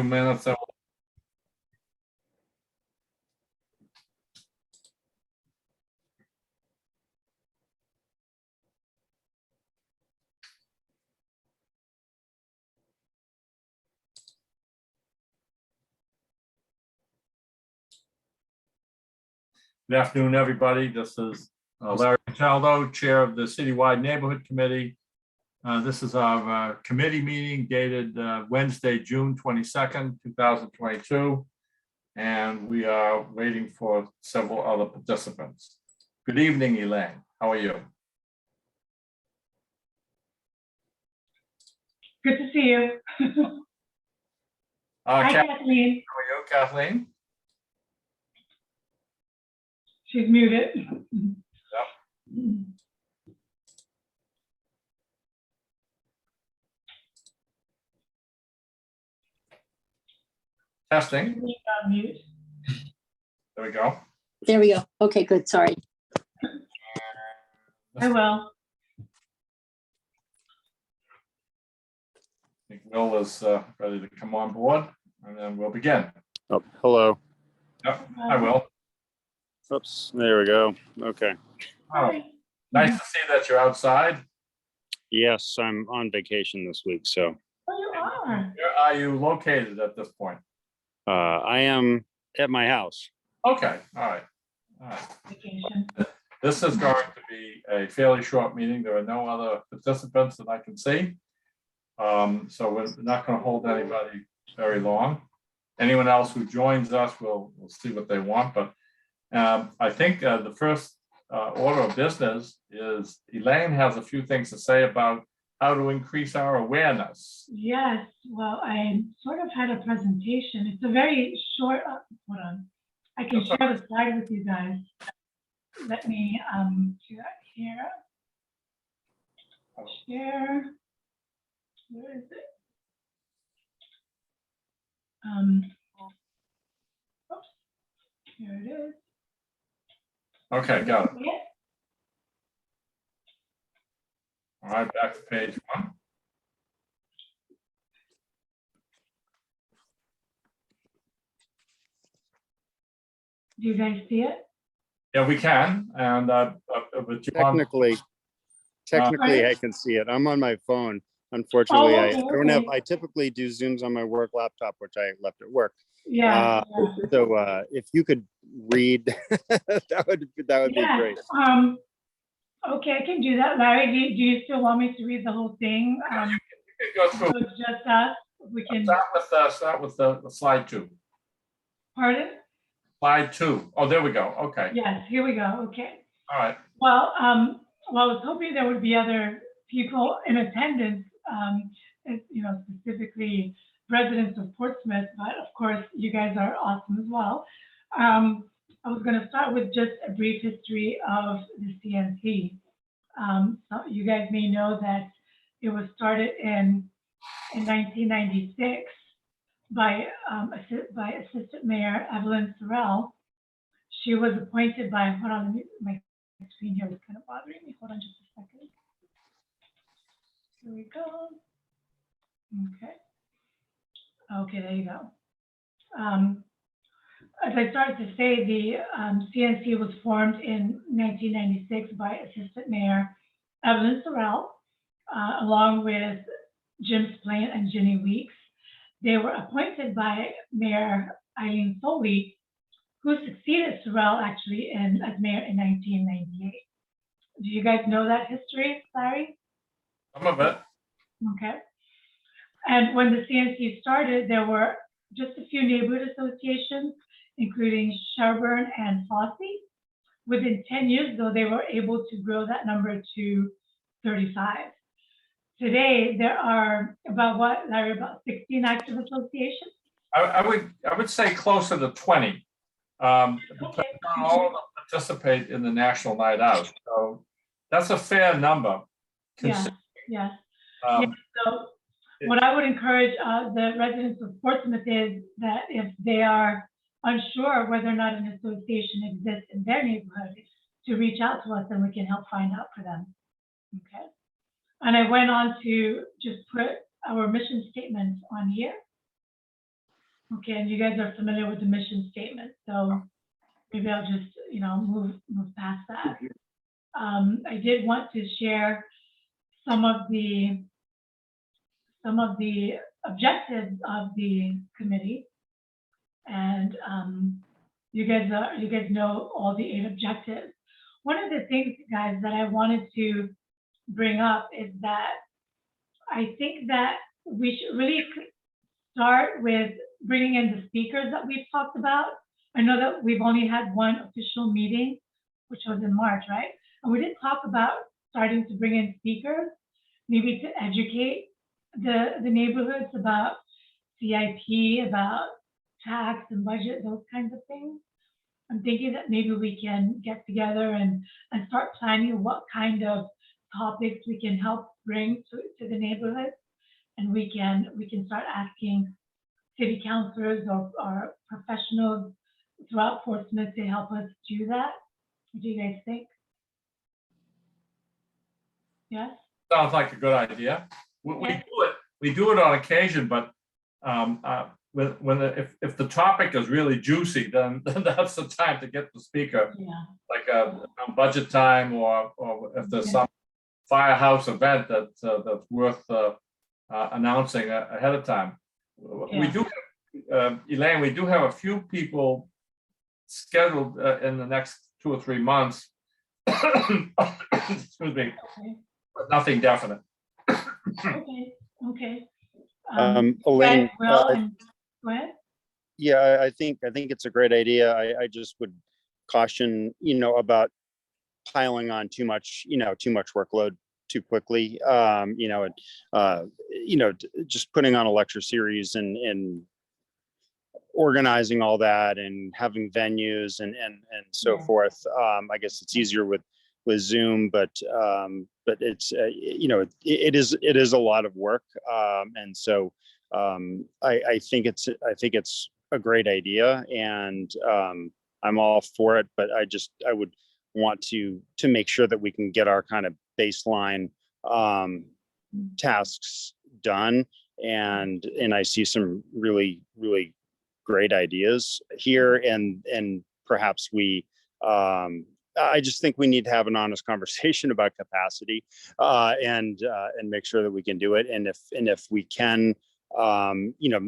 Minutes. Good afternoon, everybody. This is Larry Cataldo, Chair of the Citywide Neighborhood Committee. This is our committee meeting dated Wednesday, June 22nd, 2022. And we are waiting for several other participants. Good evening, Elaine. How are you? Good to see you. Hi, Kathleen, Kathleen. how are you, Kathleen? She's muted. Testing. She's on mute. There we go. There we go. Okay, good. Sorry. I will. I think Will is ready to come on board, and then we'll begin. Oh, hello. Yep, I will. Oops, there we go. Okay. Oh, nice to see that you're outside. Yes, I'm on vacation this week, so Oh, you are. Where are you located at this point? I am at my house. Okay, all right. All right. Vacation. This is going to be a fairly short meeting. There are no other participants that I can see. So we're not going to hold anybody very long. Anyone else who joins us, we'll see what they want. But I think the first order of business is Elaine has a few things to say about how to increase our awareness. Yes, well, I sort of had a presentation. It's a very short, hold on. I can share the slide with you guys. Let me do that here. Share. Where is it? Oops, here it is. Okay, got it. Yeah. All right, back to page 1. Do you guys see it? Yeah, we can. And but you want, Technically, I can see it. I'm on my phone. Unfortunately, I okay, don't have. okay. I typically do Zooms on my work laptop, which I left at work. Yeah. So if you could read, that would be Yeah, great. okay, I can do that. Larry, do you still want me to read the whole thing? you can go So through. it's just us, we can, Start with the slide 2. pardon? Slide 2. Oh, there we go. Okay. Yes, here we go, okay. All right. Well, well, I was hoping there would be other people in attendance, you know, specifically residents of Portsmouth, but of course, you guys are awesome as well. I was going to start with just a brief history of the CNC. So you guys may know that it was started in 1996 by Assistant Mayor Evelyn Sorrell. She was appointed by, hold on, let me, my screen here was kind of bothering me. Hold on just a second. Here we go. Okay. Okay, there you go. As I started to say, the CNC was formed in 1996 by Assistant Mayor Evelyn Sorrell, along with Jim Splain and Ginny Weeks. They were appointed by Mayor Eileen Foley, who succeeded Sorrell actually as mayor in 1998. Do you guys know that history, Larry? Some of it. Okay. And when the CNC started, there were just a few neighborhood associations, including Sherburne and Fosse. Within 10 years, though, they were able to grow that number to 35. Today, there are about what, Larry, about 16 active associations? I would say closer to 20. Because Okay. not all of them participate in the National Night Out. So that's a fair number. Yeah, yeah. Um, So what I would encourage the residents of Portsmouth is that if they are unsure whether or not an association exists in their neighborhood, to reach out to us and we can help find out for them. Okay. And I went on to just put our mission statement on here. Okay, and you guys are familiar with the mission statement, so maybe I'll just, move past that. I did want to share some of the objectives of the committee. And you guys know all the 8 objectives. One of the things, guys, that I wanted to bring up is that I think that we should really start with bringing in the speakers that we've talked about. I know that we've only had one official meeting, which was in March, right? And we did talk about starting to bring in speakers, maybe to educate the neighborhoods about CIP, about tax and budget, those kinds of things. I'm thinking that maybe we can get together and start planning what kind of topics we can help bring to the neighborhood. And we can start asking city councilors or professionals throughout Portsmouth to help us do that. What do you guys think? Yes? Sounds like a good idea. We do it on occasion, but if the topic is really juicy, then that's the time to get the speaker, Yeah. like a budget time, or if there's some firehouse event that's worth announcing ahead of time. We do, Elaine, we do have a few people scheduled in the next 2 or 3 months. Excuse me, Okay. but nothing definite. Okay. Elaine, Well, go ahead. yeah, I think it's a great idea. I just would caution, about piling on too much workload too quickly. Just putting on a lecture series and organizing all that and having venues and so forth. I guess it's easier with Zoom, but it's it is a lot of work, and so I think it's a great idea, and I'm all for it. But I would want to make sure that we can get our kind of baseline tasks done, and I see some really great ideas here, and perhaps we. I just think we need to have an honest conversation about capacity, and make sure that we can do it. And if we can,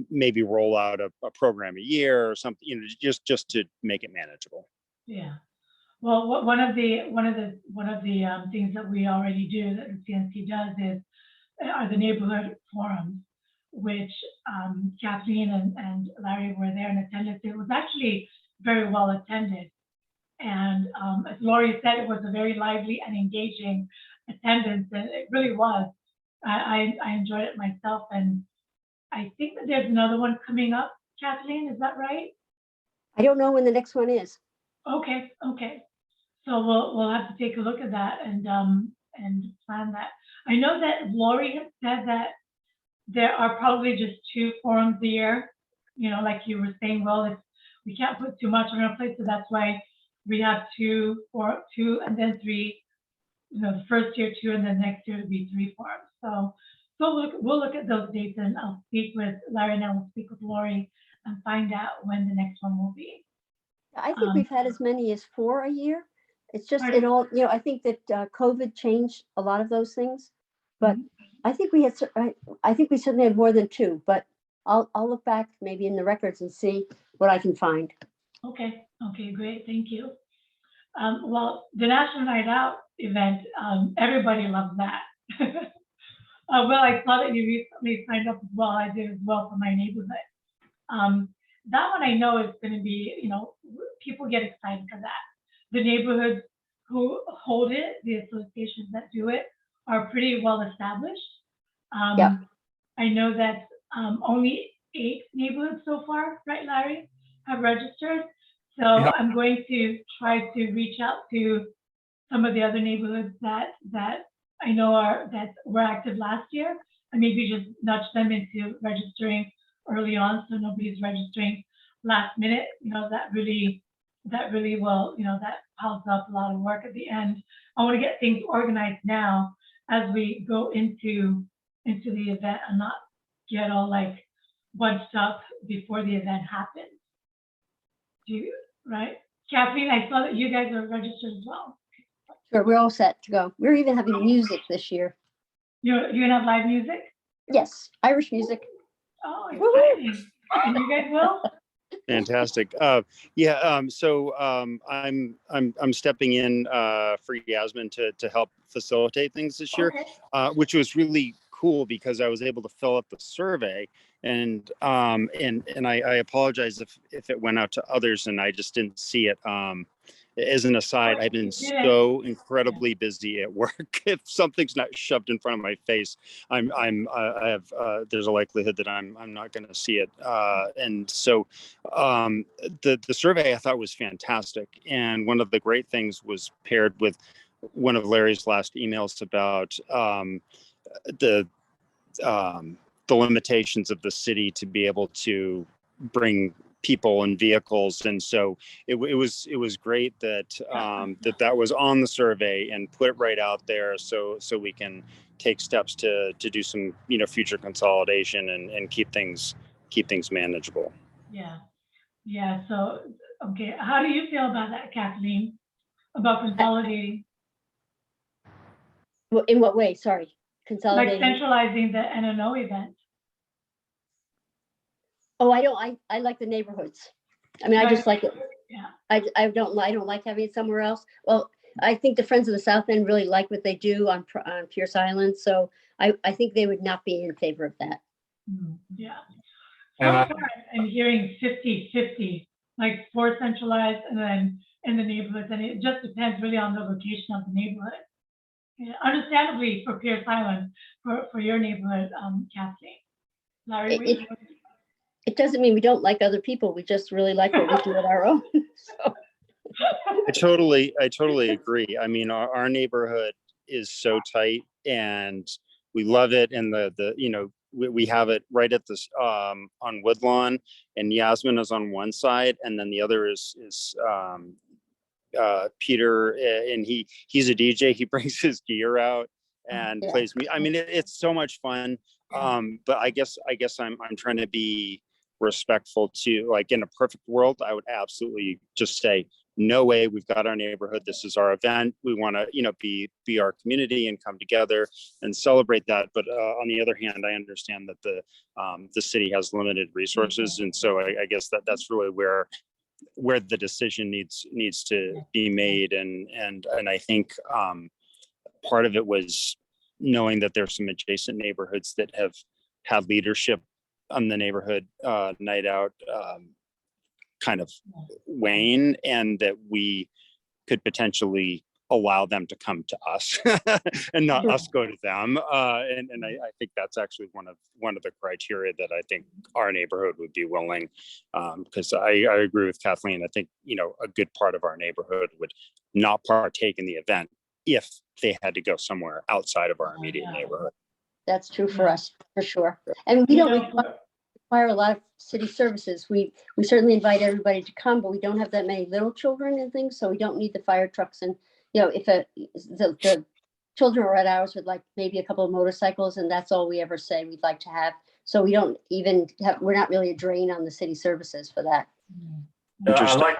maybe roll out a program a year or something, just to make it manageable. Yeah. Well, one of the things that we already do, that the CNC does, are the neighborhood forums, which Kathleen and Larry were there in attendance. It was actually very well attended. And as Lori said, it was a very lively and engaging attendance, and it really was. I enjoyed it myself, and I think that there's another one coming up. Kathleen, is that right? I don't know when the next one is. Okay. So we'll have to take a look at that and plan that. I know that Lori had said that there are probably just 2 forums a year. Like you were saying, well, if we can't put too much on our plate, so that's why we have 2 and then 3. The first year 2, and then next year to be 3 forums. So we'll look at those dates, and I'll speak with Larry, and I will speak with Lori and find out when the next one will be. I think we've had as many as 4 a year. It's just Pardon? it all, I think that COVID changed a lot of those things, but I think we certainly had more than 2, but I'll look back maybe in the records and see what I can find. Okay, great, thank you. Well, the National Night Out event, everybody loves that. Well, I saw that you recently signed up as well. I did as well for my neighborhood. That one I know is going to be, people get excited for that. The neighborhoods who hold it, the associations that do it, are pretty well established. Yeah. I know that only 8 neighborhoods so far, right, Larry, have registered. So Yeah. I'm going to try to reach out to some of the other neighborhoods that I know that were active last year, and maybe just nudge them into registering early on, so nobody's registering last minute. That really will, that piles up a lot of work at the end. I want to get things organized now as we go into the event, and not get all like bunched up before the event happens. Right? Kathleen, I saw that you guys are registered as well. Sure, we're all set to go. We're even having music this year. You're gonna have live music? Yes, Irish music. Oh, Woo-hoo. exciting. And you guys will? Fantastic. So I'm stepping in for Yasmin to help facilitate things this year, Okay. which was really cool because I was able to fill out the survey, and I apologize if it went out to others and I just didn't see it. As an aside, I've been so incredibly busy at work. If something's not shoved in front of my face, there's a likelihood that I'm not going to see it. And so the survey I thought was fantastic. And one of the great things was paired with one of Larry's last emails about the limitations of the city to be able to bring people and vehicles, and so it was great that that was on the survey and put it right out there, so we can take steps to do some future consolidation and keep things manageable. Yeah. So okay, how do you feel about that, Kathleen? About consolidating, In what way? Sorry, like consolidating. centralizing the NNO event? Oh, I like the neighborhoods. I mean, I just like it. Yeah. I don't like having it somewhere else. Well, I think the Friends of the South End really like what they do on Pierce Island, so I think they would not be in favor of that. Yeah. And I- So far, I'm hearing 50-50, like for centralized and then in the neighborhoods, and it just depends really on the location of the neighborhood. Yeah, understandably for Pierce Island, for your neighborhood, Kathleen. Larry, what do you think? It doesn't mean we don't like other people. We just really like what we do at our own. So, I totally agree. I mean, our neighborhood is so tight and we love it. And we have it right at this on Woodlawn, and Yasmin is on one side, and then the other is Peter, and he's a DJ. He brings his gear out and plays me. I mean, it's so much fun. But I guess I'm trying to be respectful to, like, in a perfect world, I would absolutely just say, no way, we've got our neighborhood. This is our event. We want to, be our community and come together and celebrate that. But on the other hand, I understand that the city has limited resources. And so I guess that's really where the decision needs to be made. And I think part of it was knowing that there's some adjacent neighborhoods that have had leadership on the neighborhood night out kind of wane, and that we could potentially allow them to come to us and not us go to them. And I think that's actually one of the criteria that I think our neighborhood would be willing, because I agree with Kathleen. I think, a good part of our neighborhood would not partake in the event if they had to go somewhere outside of our immediate neighborhood. that's true for us, for sure. And we don't require a lot of city services. We certainly invite everybody to come, but we don't have that many little children and things, so we don't need the fire trucks. And if the children are at ours with like maybe a couple of motorcycles, and that's all we ever say we'd like to have. So we don't even we're not really a drain on the city services for that. I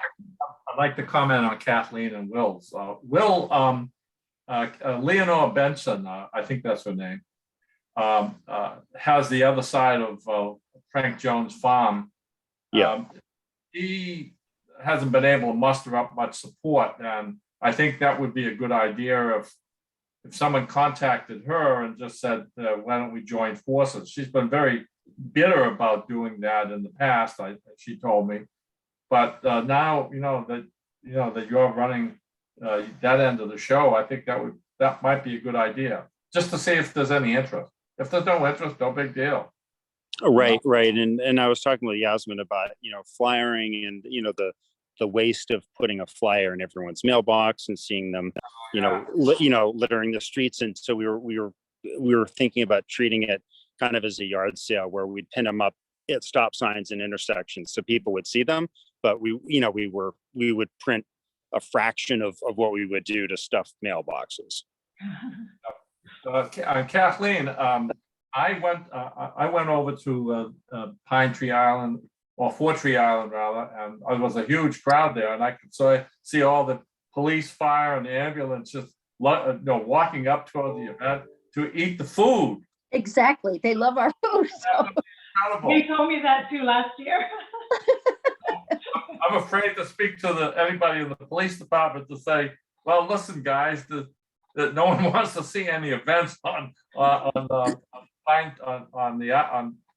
like the comment on Kathleen and Will's. Leonore Benson, I think that's her name, has the other side of Frank Jones Farm. He hasn't been able to muster up much support, and I think that would be a good idea if someone contacted her and just said, why don't we join forces? She's been very bitter about doing that in the past, she told me. But now, that you're running that end of the show, I think that might be a good idea, just to see if there's any interest. If there's no interest, no big deal. Right. And I was talking with Yasmin about, flyering and, the waste of putting a flyer in everyone's mailbox and seeing them, littering the streets. And so we were thinking about treating it kind of as a yard sale where we'd pin them up at stop signs and intersections so people would see them. But we would print a fraction of what we would do to stuff mailboxes. Kathleen, I went over to Pine Tree Island, or Fort Tree Island rather, and it was a huge crowd there, and I could see all the police, fire, and the ambulance just walking up toward the event to eat the food. Exactly. They love our food. So. Incredible. They told me that too last year. I'm afraid to speak to anybody in the police department to say, well, listen, guys, that no one wants to see any events on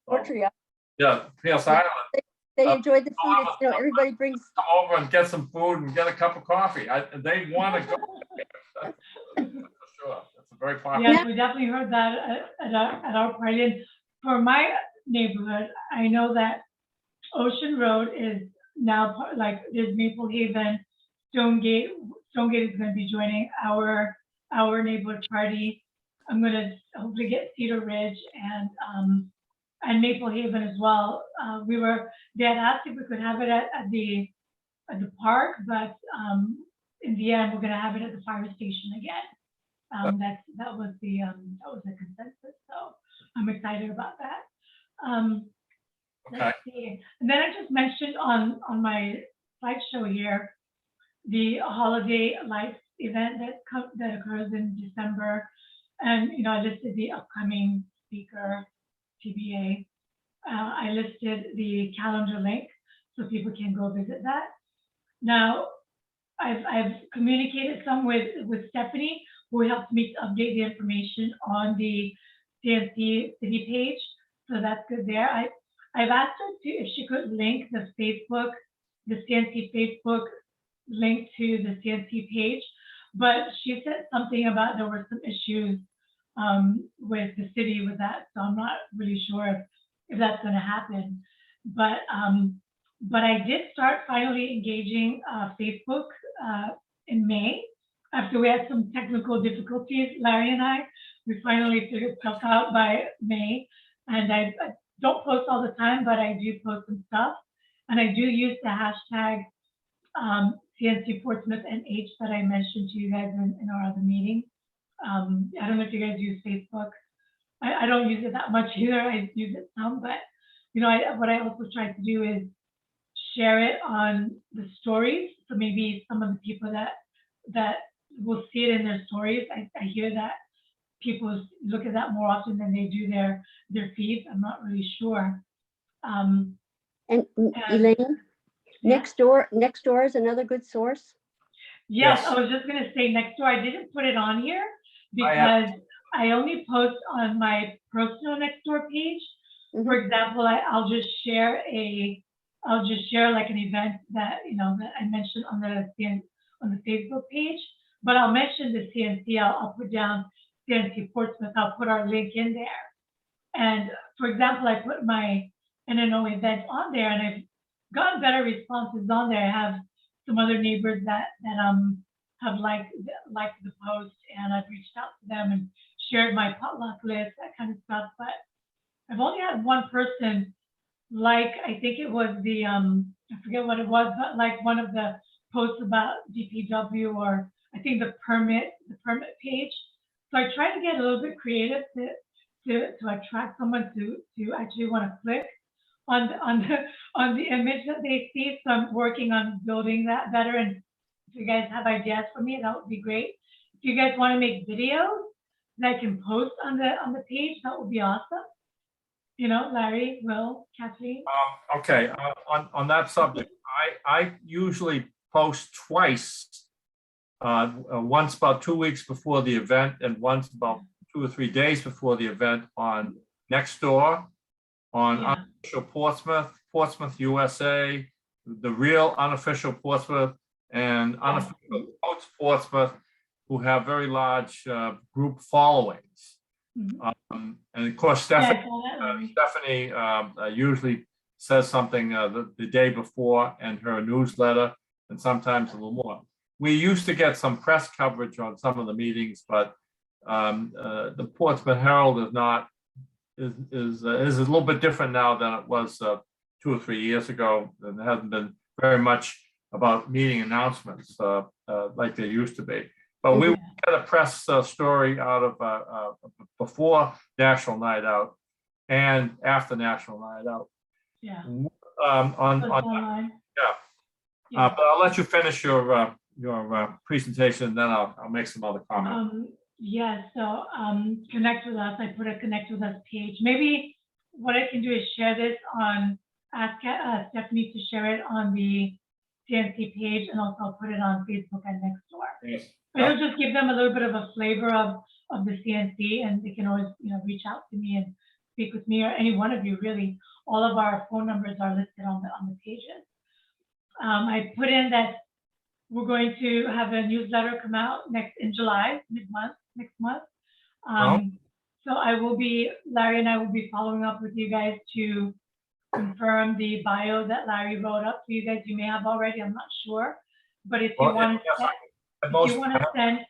Poetry. Pierce Island. They enjoyed the food. It's, everybody brings. Come over and get some food and get a cup of coffee. They want to go. That's for sure. That's a very popular. Yes, we definitely heard that at our party. And for my neighborhood, I know that Ocean Road is now like there's Maple Haven, Stonegate. Stonegate is going to be joining our neighborhood party. I'm going to hopefully get Cedar Ridge and Maple Haven as well. They had asked if we could have it at the park, but in the end, we're going to have it at the fire station again. That was the consensus. So I'm excited about that. Okay. Let's see. And then I just mentioned on my slideshow here, the holiday lights event that occurs in December. And, I listed the upcoming speaker, TBA. I listed the calendar link so people can go visit that. Now, I've communicated some with Stephanie, who helped me to update the information on the CNC city page. So that's good there. I've asked her if she could link the CNC Facebook link to the CNC page, but she said something about there were some issues with the city with that. So I'm not really sure if that's going to happen. But I did start finally engaging Facebook in May after we had some technical difficulties. Larry and we finally figured stuff out by May. And I don't post all the time, but I do post some stuff. And I do use the hashtag CNC Portsmouth NH that I mentioned to you guys in our other meeting. I don't know if you guys use Facebook. I don't use it that much either. I use it some, but what I also try to do is share it on the stories. So maybe some of the people that will see it in their stories. I hear that people look at that more often than they do their feeds. I'm not really sure. And Elaine, Nextdoor is another good source. Yes, Yes. I was just going to say Nextdoor. I didn't put it on here because I only post on my personal Nextdoor page. Mhm. For example, I'll just share like an event that that I mentioned on the Facebook page, but I'll mention the CNC. I'll put down CNC Portsmouth. I'll put our link in there. And for example, I put my NNO event on there, and I've gotten better responses on there. I have some other neighbors that have liked the post, and I've reached out to them and shared my potluck list, that kind of stuff. But I've only had one person I think it was I forget what it was, but like one of the posts about DPW, or I think the permit page. So I try to get a little bit creative to attract someone to actually want to click on the image that they see. So I'm working on building that better. And if you guys have ideas for me, that would be great. If you guys want to make videos that I can post on the page, that would be awesome. Larry, Will, Kathleen. Okay, on that subject, I usually post twice. Once about 2 weeks before the event, and once about 2 or 3 days before the event on Nextdoor, on Unofficial Portsmouth USA, the real Unofficial Portsmouth, and Unofficial Coach Portsmouth, who have very large group followings. Mhm. And of course, Stephanie usually says something the day before in her newsletter, and sometimes a little more. We used to get some press coverage on some of the meetings, but the Portsmouth Herald is a little bit different now than it was 2 or 3 years ago. And it hasn't been very much about meeting announcements like there used to be. But we got a press story out of before National Night Out and after National Night Out. Yeah. On Post online. but I'll let you finish your presentation, and then I'll make some other comments. Yeah, so connect with us. I put a connect with us page. Maybe what I can do is share this on, ask Stephanie to share it on the CNC page, and also I'll put it on Facebook and Nextdoor. Yes. It'll just give them a little bit of a flavor of the CNC, and they can always, reach out to me and speak with me, or any one of you, really. All of our phone numbers are listed on the pages. I put in that we're going to have a newsletter come out in July, next month. So Larry and I will be following up with you guys to confirm the bio that Larry wrote up for you guys. You may have already, I'm not sure. But if you want to send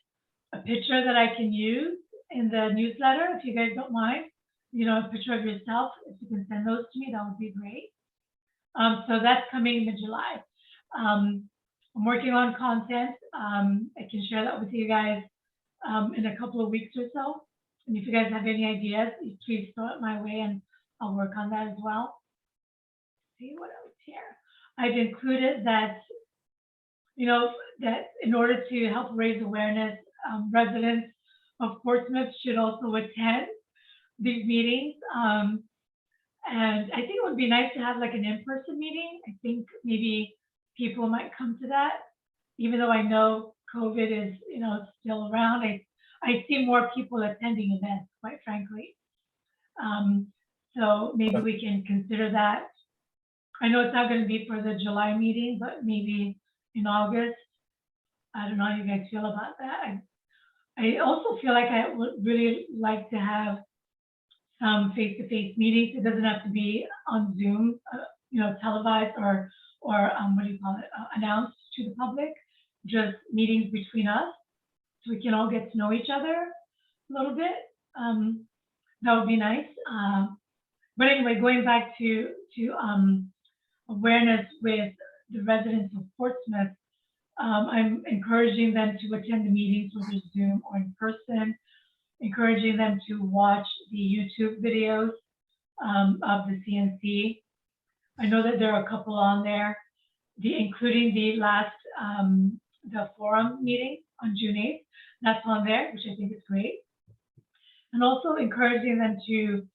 a picture that I can use in the newsletter, if you guys don't mind, a picture of yourself, if you can send those to me, that would be great. So that's coming in July. I'm working on content. I can share that with you guys in a couple of weeks or so. And if you guys have any ideas, please throw it my way, and I'll work on that as well. See what else here. I've included that, that in order to help raise awareness, residents of Portsmouth should also attend these meetings. And I think it would be nice to have like an in-person meeting. I think maybe people might come to that, even though I know COVID is, still around. I see more people attending events, quite frankly. So maybe we can consider that. I know it's not going to be for the July meeting, but maybe in August. I don't know how you guys feel about that. I also feel like I would really like to have some face-to-face meetings. It doesn't have to be on Zoom, televised or announced to the public. Just meetings between us, so we can all get to know each other a little bit. That would be nice. But anyway, going back to awareness with the residents of Portsmouth, I'm encouraging them to attend the meetings, whether Zoom or in person, encouraging them to watch the YouTube videos of the CNC. I know that there are a couple on there, including the last, the forum meeting on June 8th. That's on there, which I think is great. And also encouraging them to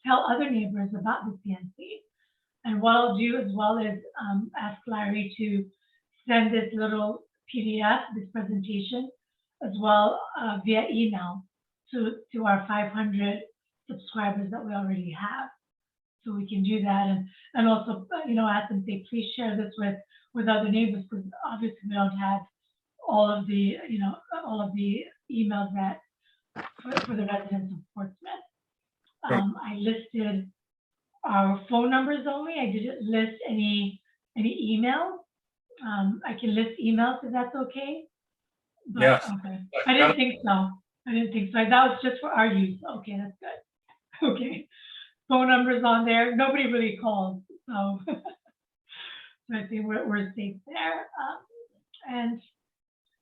tell other neighbors about the CNC. And what I'll do as well is ask Larry to send this little PDF, this presentation, as well via email to our 500 subscribers that we already have. So we can do that, and also, ask them, say, please share this with other neighbors, because obviously we don't have all of the, emails that for the residents of Portsmouth. I listed our phone numbers only. I didn't list any emails. I can list emails if that's okay. But, Yes. Okay. I didn't think so. That was just for our use. Okay, that's good. Okay. Phone numbers on there. Nobody really calls, so I think we're safe there. And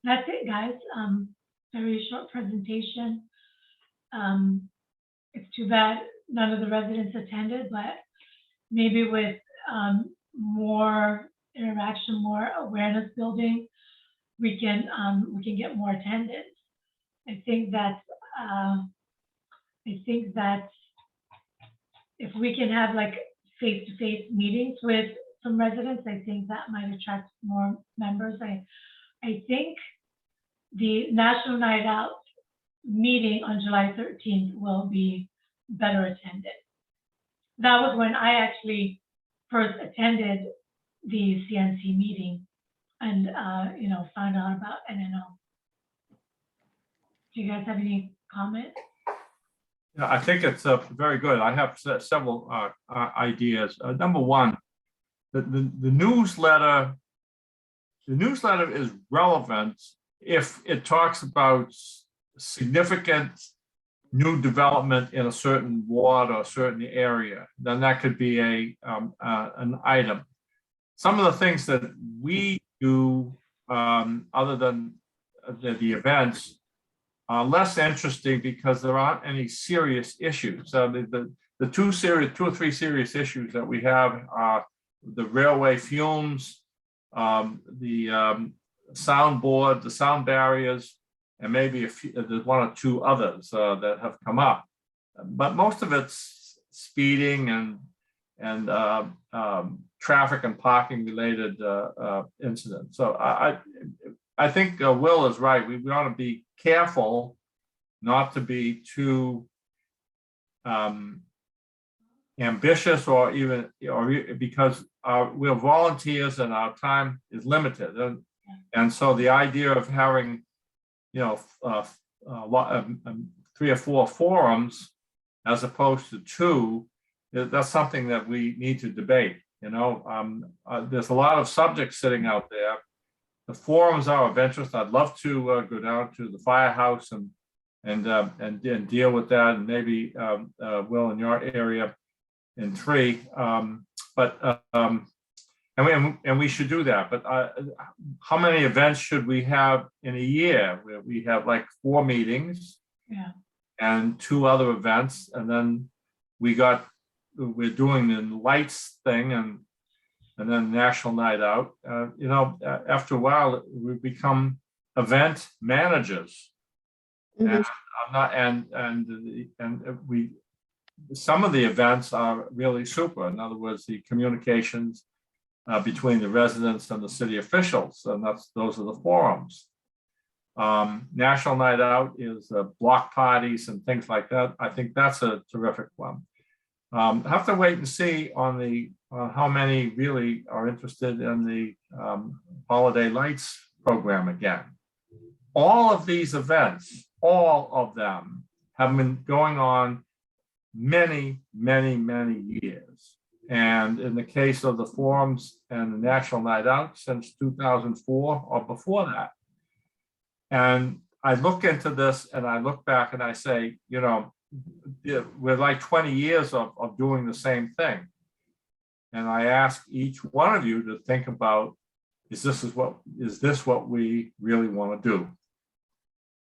that's it, guys. Very short presentation. It's too bad none of the residents attended, but maybe with more interaction, more awareness building, we can get more attendance. I think that if we can have like face-to-face meetings with some residents, I think that might attract more members. I think the National Night Out meeting on July 13th will be better attended. That was when I actually first attended the CNC meeting and found out about NNO. Do you guys have any comments? Yeah, I think it's very good. I have several ideas. Number one, the newsletter is relevant if it talks about significant new development in a certain ward or a certain area. Then that could be an item. Some of the things that we do, other than the events are less interesting because there aren't any serious issues. So the two or three serious issues that we have are the railway fumes, the soundboard, the sound barriers, and maybe a few, there's one or two others that have come up. But most of it's speeding and traffic and parking related incidents. So I think Will is right. We want to be careful not to be too ambitious or because we're volunteers and our time is limited. And so the idea of having, 3 or 4 forums as opposed to 2, that's something that we need to debate. There's a lot of subjects sitting out there. The forums are of interest. I'd love to go down to the firehouse and deal with that, and maybe Will in your area in 3. And we should do that. But how many events should we have in a year? We have like 4 meetings, Yeah. and 2 other events, and then we're doing the lights thing and then National Night Out. After a while, we become event managers. Mhm. And I'm not, some of the events are really super. In other words, the communications between the residents and the city officials, and those are the forums. National Night Out is block parties and things like that. I think that's a terrific one. Have to wait and see on how many really are interested in the holiday lights program again. All of these events, all of them have been going on many, many, many years. And in the case of the forums and the National Night Out, since 2004 or before that. And I look into this and I look back and I say, we're like 20 years of doing the same thing. And I ask each one of you to think about, is this what we really want to do?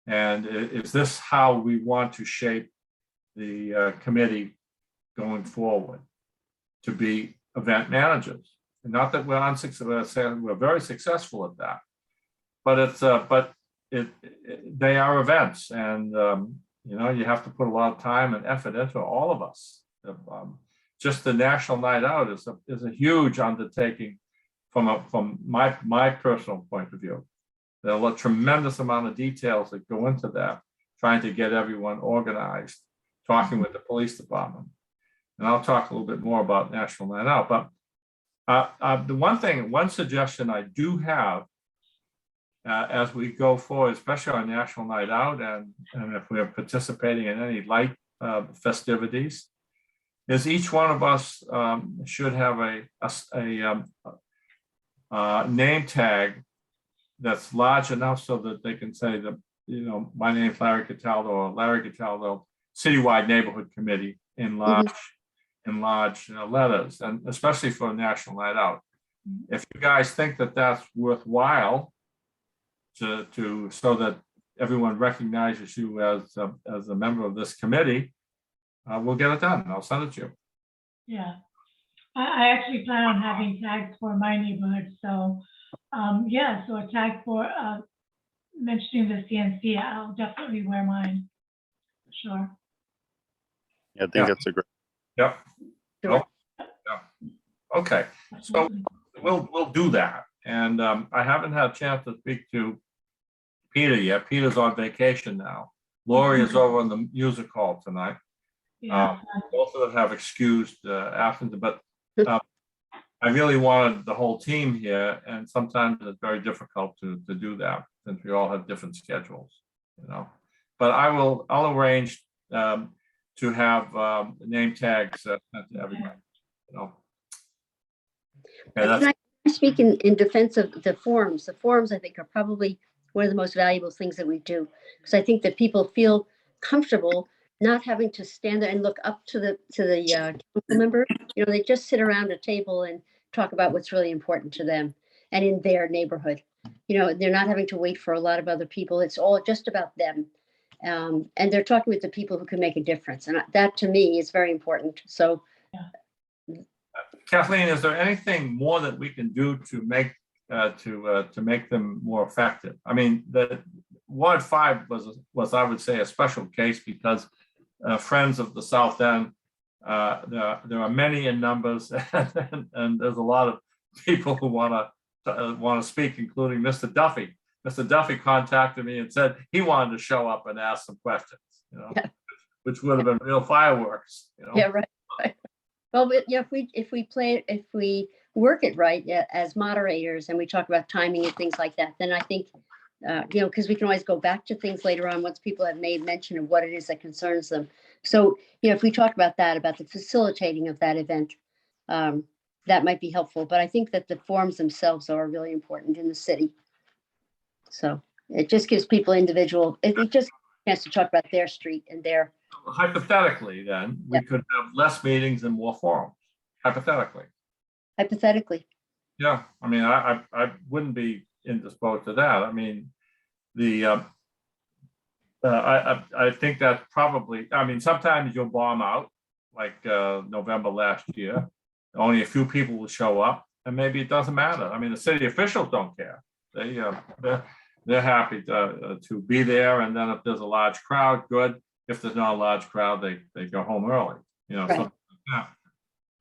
And is this how we want to shape the committee going forward to be event managers? And not that we're unsuccessful, we're very successful at that, but they are events, and you have to put a lot of time and effort into all of us. Just the National Night Out is a huge undertaking from my personal point of view. There are a tremendous amount of details that go into that, trying to get everyone organized, talking with the police department. And I'll talk a little bit more about National Night Out. But the one suggestion I do have as we go forward, especially on National Night Out, and if we're participating in any light festivities, is each one of us should have a name tag that's large enough so that they can say that, my name's Larry Cataldo, or Larry Cataldo Citywide Neighborhood Committee in large letters, and especially for National Night Out. If you guys think that that's worthwhile so that everyone recognizes you as a member of this committee, we'll get it done. I'll send it to you. Yeah, I actually plan on having tags for my neighborhood. So, so a tag for mentioning the CNC, I'll definitely wear mine. Sure. Yeah, I think that's a great. Yep. Sure. Yeah. Okay. So we'll do that. And I haven't had a chance to speak to Peter yet. Peter's on vacation now. Lori is over on the music hall tonight. Yeah. Both of them have excused absence, but I really wanted the whole team here, and sometimes it's very difficult to do that since we all have different schedules, But I'll arrange to have name tags sent to everybody, Can I speak in defense of the forums? The forums, I think, are probably one of the most valuable things that we do, because I think that people feel comfortable not having to stand there and look up to the council member. They just sit around a table and talk about what's really important to them. and in their neighborhood. You know, they're not having to wait for a lot of other people. It's all just about them. And they're talking with the people who can make a difference. And that to me is very important. So Kathleen, is there anything more that we can do to make them more effective? I mean, the Ward 5 was I would say a special case because Friends of the South End, there are many in numbers, and there's a lot of people who want to speak, including Mr. Duffy. Mr. Duffy contacted me and said he wanted to show up and ask some questions, you know, Yeah. which would have been real fireworks, you know. yeah, right. Well, but yeah, if we work it right, yeah, as moderators, and we talk about timing and things like that, then I think, you know, because we can always go back to things later on once people have made mention of what it is that concerns them. So, you know, if we talk about that, about the facilitating of that event, that might be helpful. But I think that the forums themselves are really important in the city. So it just gives people it just a chance to talk about their street and their. Hypothetically, then, we could have less meetings and more forums, hypothetically. Hypothetically. Yeah, I mean, I wouldn't be indisposed to that. I mean, I think that probably, I mean, sometimes you'll bomb out, like November last year. Only a few people will show up, and maybe it doesn't matter. I mean, the city officials don't care. They're happy to be there, and then if there's a large crowd, good. If there's not a large crowd, they go home early, you know. Right. Something like that.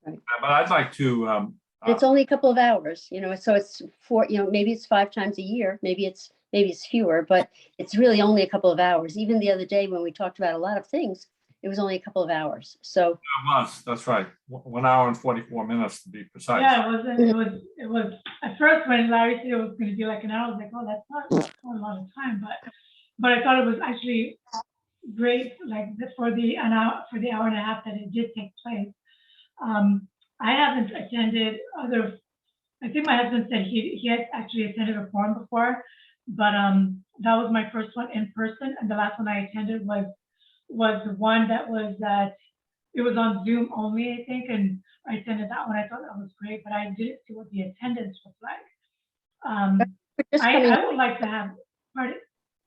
Right. But I'd like to. It's only a couple of hours, you know, so it's you know, maybe it's 5 times a year, maybe it's fewer, but it's really only a couple of hours. Even the other day when we talked about a lot of things, it was only a couple of hours. So That's right. 1 hour and 44 minutes to be precise. Yeah, it was, at first when Larry said it was gonna be like an hour, I was like, oh, that's not a lot of time, but I thought it was actually great, like for the hour and a half that it did take place. I haven't attended I think my husband said he had actually attended a forum before, but that was my first one in person, and the last one I attended was the one that was it was on Zoom only, I think, and I attended that one. I thought that was great, but I didn't see what the attendance was like. we're just I would like to have, pardon?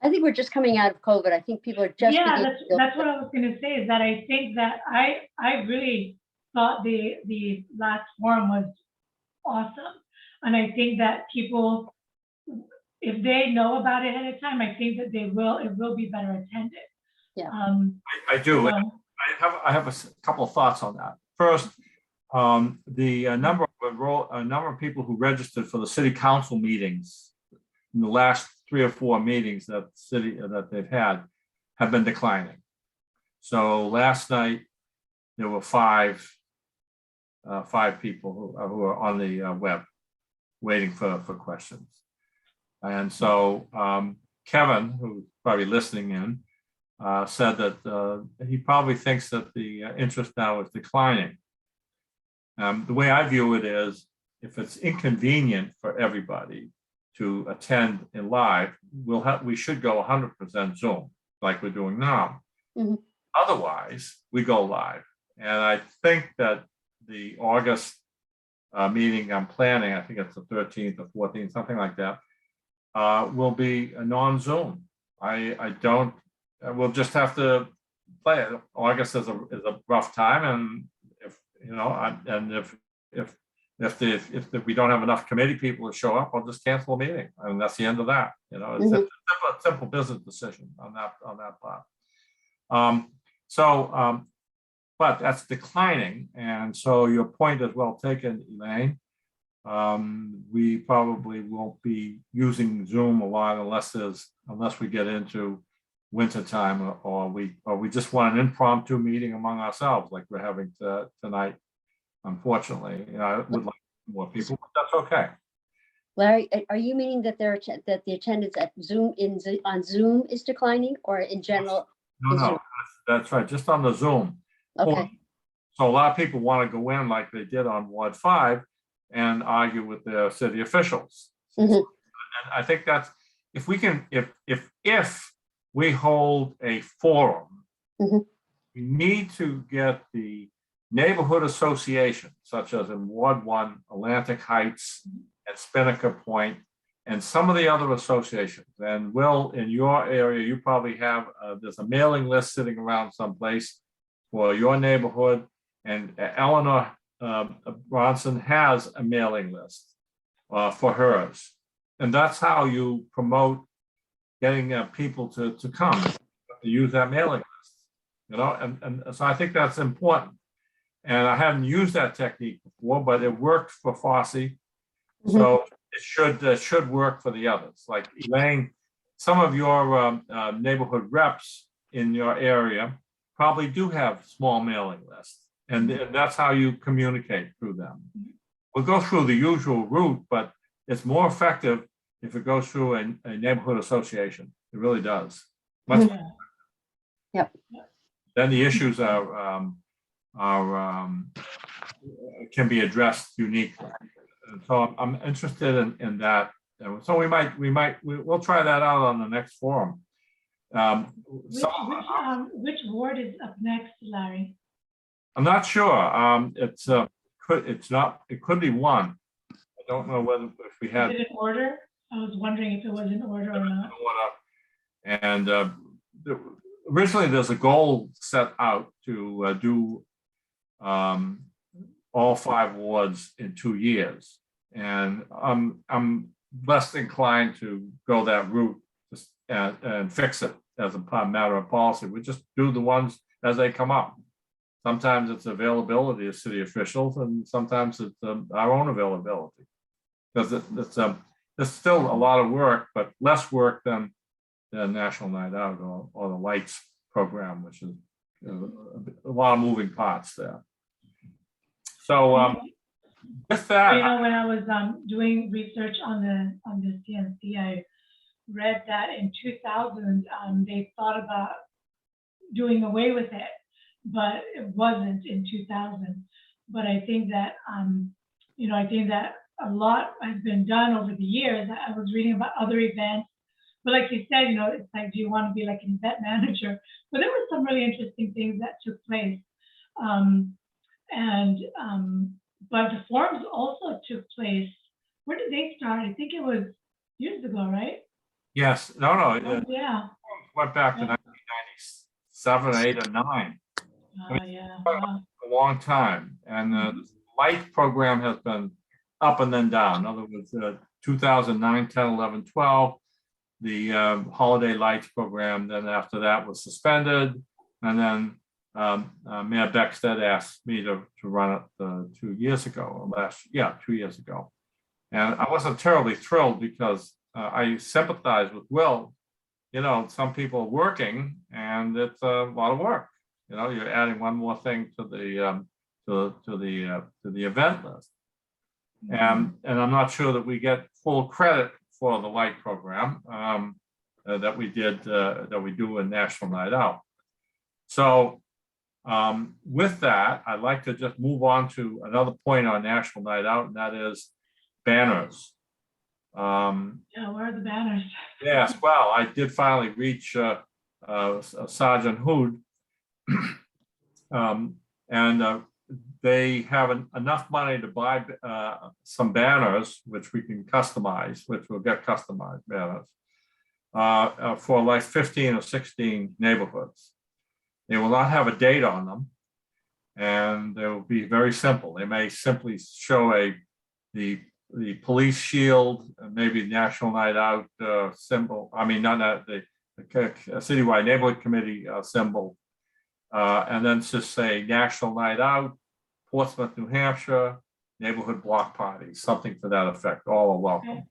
I think we're just coming out of COVID. I think people are just Yeah, beginning to feel that's what I was gonna say, is that I think that I really thought the last forum was awesome. And I think that people, if they know about it ahead of time, I think that it will be better attended. Yeah. I do. So, I have a couple of thoughts on that. First, the number of people who registered for the city council meetings in the last 3 or 4 meetings that they've had have been declining. So last night there were 5 people who are on the web waiting for questions. And so Kevin, who's probably listening in, said that he probably thinks that the interest now is declining. The way I view it is, if it's inconvenient for everybody to attend in live, we should go 100% Zoom like we're doing now. Mhm. Otherwise, we go live. And I think that the August meeting I'm planning, I think it's the 13th or 14th, something like that, will be a non-Zoom. We'll just have to play it. August is a rough time, and if we don't have enough committee people to show up, I'll just cancel a meeting. I mean, that's the end of that. You know, it's a simple business decision on that part. But that's declining, and so your point is well taken, Elaine. We probably won't be using Zoom a lot unless we get into winter time, or we just want an impromptu meeting among ourselves like we're having tonight. Unfortunately, I would like more people, but that's okay. Larry, are you meaning that that the attendance at Zoom on Zoom is declining, or in general? No, that's right. Just on the Zoom. Okay. So a lot of people want to go in like they did on Ward 5 and argue with the city officials. Mhm. And I think that's, if we hold a forum, Mhm. we need to get the neighborhood associations, such as in Ward 1, Atlantic Heights, and Spinnaker Point, and some of the other associations. And Will, in your area, you probably have, there's a mailing list sitting around someplace for your neighborhood. And Eleanor Bronson has a mailing list for hers. And that's how you promote getting people to come, to use that mailing list. You know, and so I think that's important. And I haven't used that technique before, but it worked for Fosse. So it should work for the others. Like Elaine, some of your neighborhood reps in your area probably do have small mailing lists, and that's how you communicate through them. We'll go through the usual route, but it's more effective if it goes through a neighborhood association. It really does. Much Yep. Then the issues can be addressed uniquely. And so I'm interested in that. And so we'll try that out on the next forum. Which ward is up next, Larry? I'm not sure. It could be one. I don't know whether if we had. Is it in order? I was wondering if it was in order or not. And originally there's a goal set out to do all 5 wards in 2 years. And I'm less inclined to go that route and fix it as a matter of policy. We just do the ones as they come up. Sometimes it's availability of city officials, and sometimes it's our own availability. Because it's still a lot of work, but less work than the National Night Out or the Lights program, which is a lot of moving parts there. So with that, You know, when I was doing research on the CNC, I read that in 2000 they thought about doing away with it, but it wasn't in 2000. But I think that I think that a lot has been done over the years. I was reading about other events, but like you said, it's like, do you want to be like an event manager? But there were some really interesting things that took place. But the forums also took place. Where did they start? I think it was years ago, right? yes, no, it Yeah. went back to 1997, 8, or 9. Yeah. A long time. And the Light program has been up and then down. In other words, 2009, 10, 11, 12, the Holiday Lights program, then after that was suspended. And then Mayor Beckstead asked me to run it 2 years ago, 2 years ago. And I wasn't terribly thrilled because I sympathize with Will. Some people are working and it's a lot of work. You're adding one more thing to the event list. And I'm not sure that we get full credit for the Light program that we do in National Night Out. So with that, I'd like to just move on to another point on National Night Out, and that is banners. Yeah, where are the banners? Yes, well, I did finally reach Sergeant Hood, and they have enough money to buy some banners, which we can customize, which will get customized banners for like 15 or 16 neighborhoods. They will not have a date on them, and they will be very simple. They may simply show the police shield, maybe National Night Out symbol. I mean, not the citywide neighborhood committee symbol, and then just say National Night Out, Portsmouth, New Hampshire, neighborhood block parties, something to that effect. All are welcome. Okay.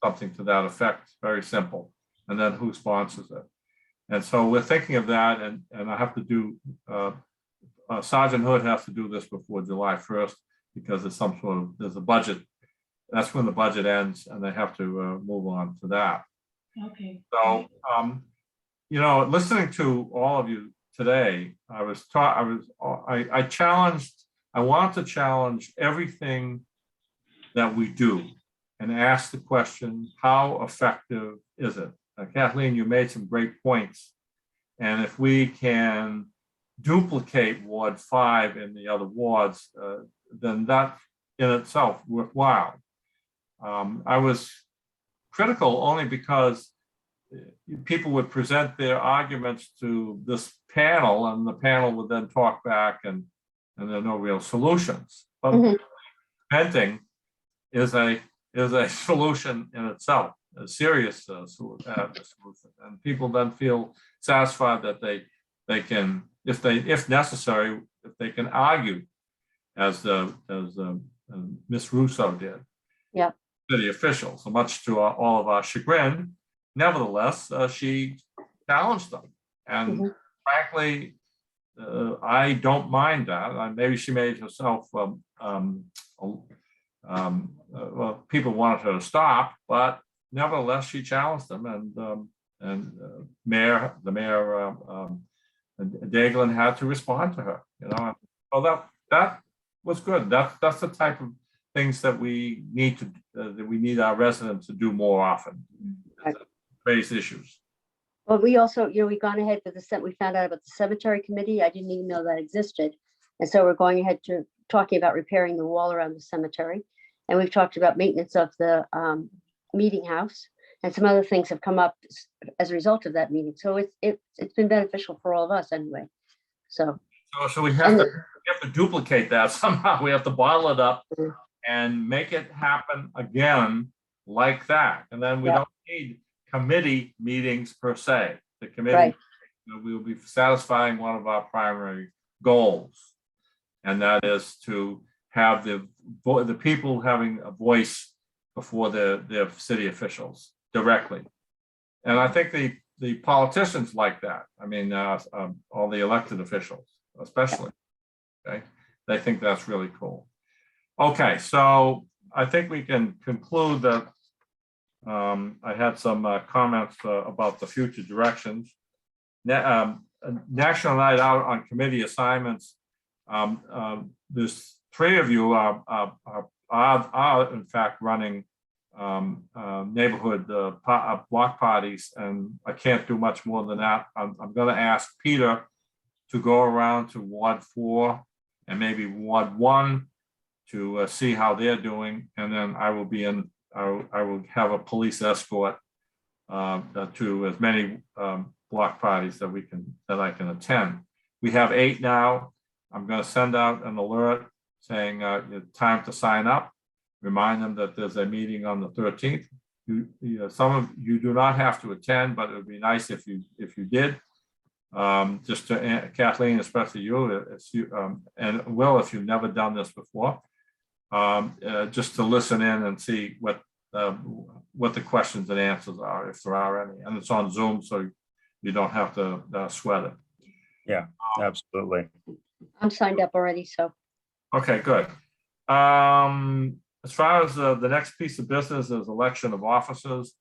Something to that effect. Very simple. And then who sponsors it. And so we're thinking of that, and I have to do, Sergeant Hood has to do this before July 1st because there's a budget. That's when the budget ends, and they have to move on to that. Okay. So, listening to all of you today, I want to challenge everything that we do and ask the question, how effective is it? Kathleen, you made some great points. And if we can duplicate Ward 5 in the other wards, then that in itself worthwhile. I was critical only because people would present their arguments to this panel, and the panel would then talk back, and there are no real solutions. But Mhm. venting is a solution in itself, a serious solution, and people then feel satisfied that they can, if necessary, if they can argue, as Miss Russo did. Yeah. City officials, so much to all of our chagrin. Nevertheless, she challenged them, and Mhm. frankly, I don't mind that. Maybe she made herself. Well, people wanted her to stop, but nevertheless, she challenged them, and the mayor Daglin had to respond to her. Well, that was good. That's the type of things that we need our residents to do more often. Right. Raise issues. Well, we also, we've gone ahead with we found out about the cemetery committee. I didn't even know that existed. And so we're going ahead to talking about repairing the wall around the cemetery. And we've talked about maintenance of the meeting house, and some other things have come up as a result of that meeting. So it's been beneficial for all of us anyway. So we have to duplicate that somehow. We have to bottle it up and make it happen again like that. And then we don't need committee meetings per se. The committee, we will be satisfying one of our primary goals, and that is to have the people having a voice before the city officials directly. And I think the politicians like that. I mean, all the elected officials, especially. Okay, they think that's really cool. Okay, so I think we can conclude that. I had some comments about the future directions. National Night Out on committee assignments. There's 3 of you are in fact running neighborhood block parties, and I can't do much more than that. I'm going to ask Peter to go around to Ward 4 and maybe Ward 1 to see how they're doing, and then I will be in. I will have a police escort to as many block parties that I can attend. We have 8 now. I'm going to send out an alert saying it's time to sign up. Remind them that there's a meeting on the 13th. Some of you do not have to attend, but it would be nice if you did. Just to Kathleen, especially you, and Will, if you've never done this before, just to listen in and see what the questions and answers are, if there are any. And it's on Zoom, so you don't have to sweat it. Yeah, absolutely. I'm signed up already, so. Okay, good. As far as the next piece of business is election of officers,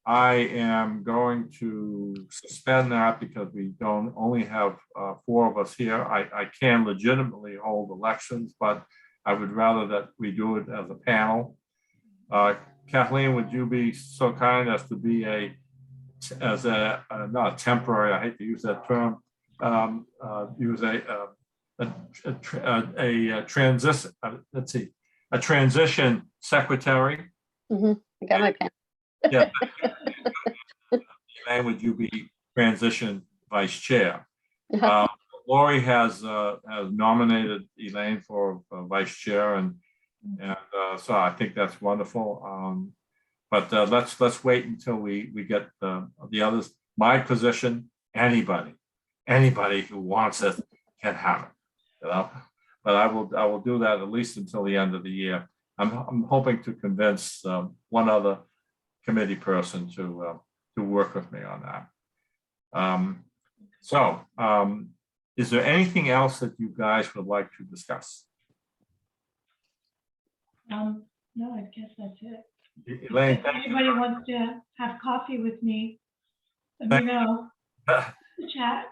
I am going to suspend that because we don't only have 4 of us here. I can legitimately hold elections, but I would rather that we do it as a panel. Kathleen, would you be so kind as to be not temporary, I hate to use that term, use a transition secretary? I got my pen. Yeah. And would you be transition vice chair? Lori has nominated Elaine for vice chair, and so I think that's wonderful. But let's wait until we get the others. My position, anybody who wants it can have it. But I will do that at least until the end of the year. I'm hoping to convince one other committee person to work with me on that. Is there anything else that you guys would like to discuss? No, I guess that's it. Elaine, If anybody wants to have coffee with me, let me know. Chat.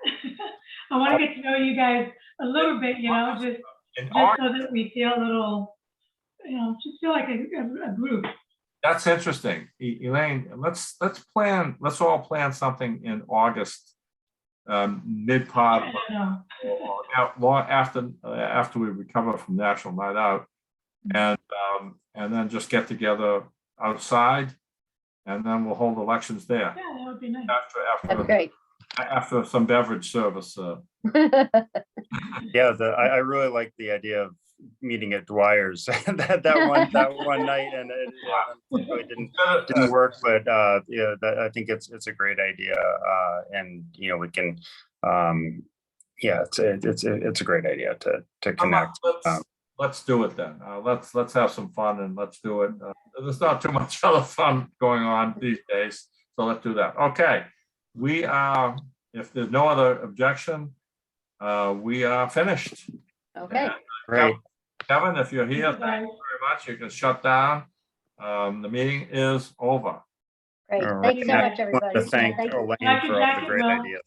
I want to get to know you guys a little bit, just so that we feel a little, just feel like a group. That's interesting, Elaine. Let's all plan something in August, mid-pod, or after we recover from National Night Out, and then just get together outside, and then we'll hold elections there Yeah, that would be nice. That'd be great. after some beverage service. Yeah, I really like the idea of meeting at Dwyer's that one night, and it unfortunately didn't work, but yeah, I think it's a great idea, and we can, yeah, it's a great idea to connect. Let's do it then. Let's have some fun and let's do it. There's not too much other fun going on these days, so let's do that. Okay, we are. If there's no other objection, we are finished. Okay, Great. Kevin, if you're here, Thank you, thank you very much. You can shut down. The meeting is over. great. All Thanks so right. much, I want everybody. to thank Thank you. Elaine Happy for all the jacket, great Will. ideas.